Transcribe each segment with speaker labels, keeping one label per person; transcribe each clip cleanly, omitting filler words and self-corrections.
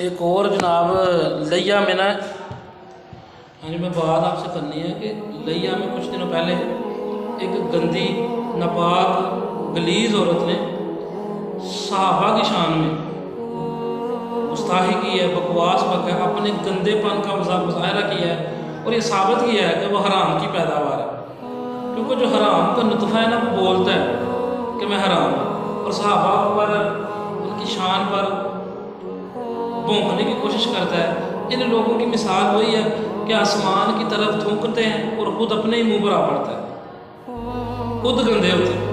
Speaker 1: ایک اور جناب لیا میں نا، ہاں جی میں بات آپ سے کرنی ہے کہ لیا میں کچھ دنوں پہلے ایک گندی ناپاک غلیظ عورت نے صحابہ کی شان میں گستاخی کی ہے، بکواس بکا ہے، اپنے گندے پن کا مظاہرہ کیا ہے اور یہ ثابت کیا ہے کہ وہ حرام کی پیداوار ہے، کیونکہ جو حرام کا نطفہ ہے نا وہ بولتا ہے کہ میں حرام ہوں، اور صحابہ پر ان کی شان پر بھونکنے کی کوشش کرتا ہے۔ ان لوگوں کی مثال وہی ہے کہ آسمان کی طرف تھونکتے ہیں اور خود اپنے ہی منہ پر آ پڑتا ہے، خود گندے ہوتے ہیں۔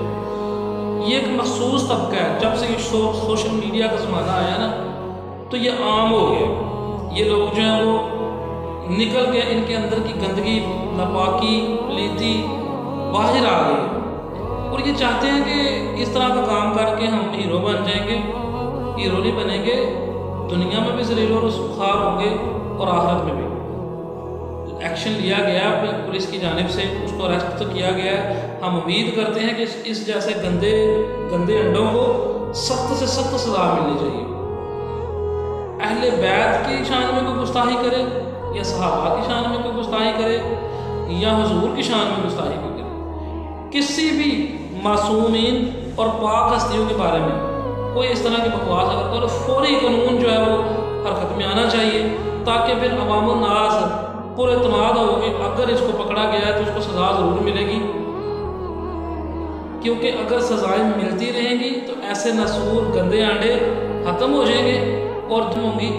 Speaker 1: یہ ایک مخصوص طبقہ ہے، جب سے یہ سوشل میڈیا کا زمانہ آیا نا تو یہ عام ہو گیا۔ یہ لوگ جو ہیں وہ نکل کے ان کے اندر کی گندگی، ناپاکی، پلیتی باہر آ گئی، اور یہ چاہتے ہیں کہ اس طرح کا کام کر کے ہم ہیرو بن جائیں گے۔ ہیرو نہیں بنیں گے، دنیا میں بھی ذلیل و رسوا ہوں گے اور آخرت میں بھی۔ ایکشن لیا گیا پولیس کی جانب سے، اس کو اریسٹ تو کیا گیا ہے۔ ہم امید کرتے ہیں کہ اس جیسے گندے انڈوں کو سخت سے سخت سزا ملنی چاہیے۔ اہل بیت کی شان میں کوئی گستاخی کرے یا صحابہ کی شان میں کوئی گستاخی کرے یا حضور کی شان میں گستاخی کوئی کرے، کسی بھی معصومین اور پاک ہستیوں کے بارے میں کوئی اس طرح کی بکواس اگر کرے، فوری قانون جو ہے وہ حرکت میں آنا چاہیے، تاکہ پھر عوام الناس پر اعتماد ہو کہ اگر اس کو پکڑا گیا ہے تو اس کو سزا ضرور ملے گی، کیونکہ اگر سزائیں ملتی رہیں گی تو ایسے ناسور گندے آنڈے ختم ہو جائیں گے اور دم ہوں گی،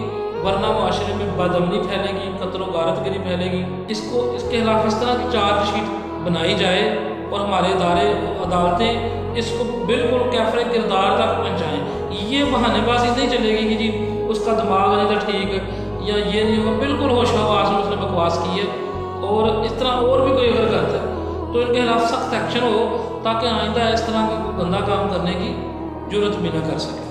Speaker 1: ورنہ معاشرے میں بد امنی پھیلے گی، قتل و غارت گری پھیلے گی۔ اس کے خلاف اس طرح کی چارج شیٹ بنائی جائے اور ہمارے ادارے عدالتیں اس کو بالکل کیفر کردار تک پہنچائیں۔ یہ بہانے بازی نہیں چلے گی کہ جی اس کا دماغ نہیں تھا ٹھیک یا یہ نہیں ہوگا، بالکل ہوش حواس میں اس نے بکواس کی ہے، اور اس طرح اور بھی کوئی اگر کرتا ہے تو ان کے خلاف سخت ایکشن ہو، تاکہ آئندہ اس طرح کا گندا کام کرنے کی جرت بھی نہ کر سکے۔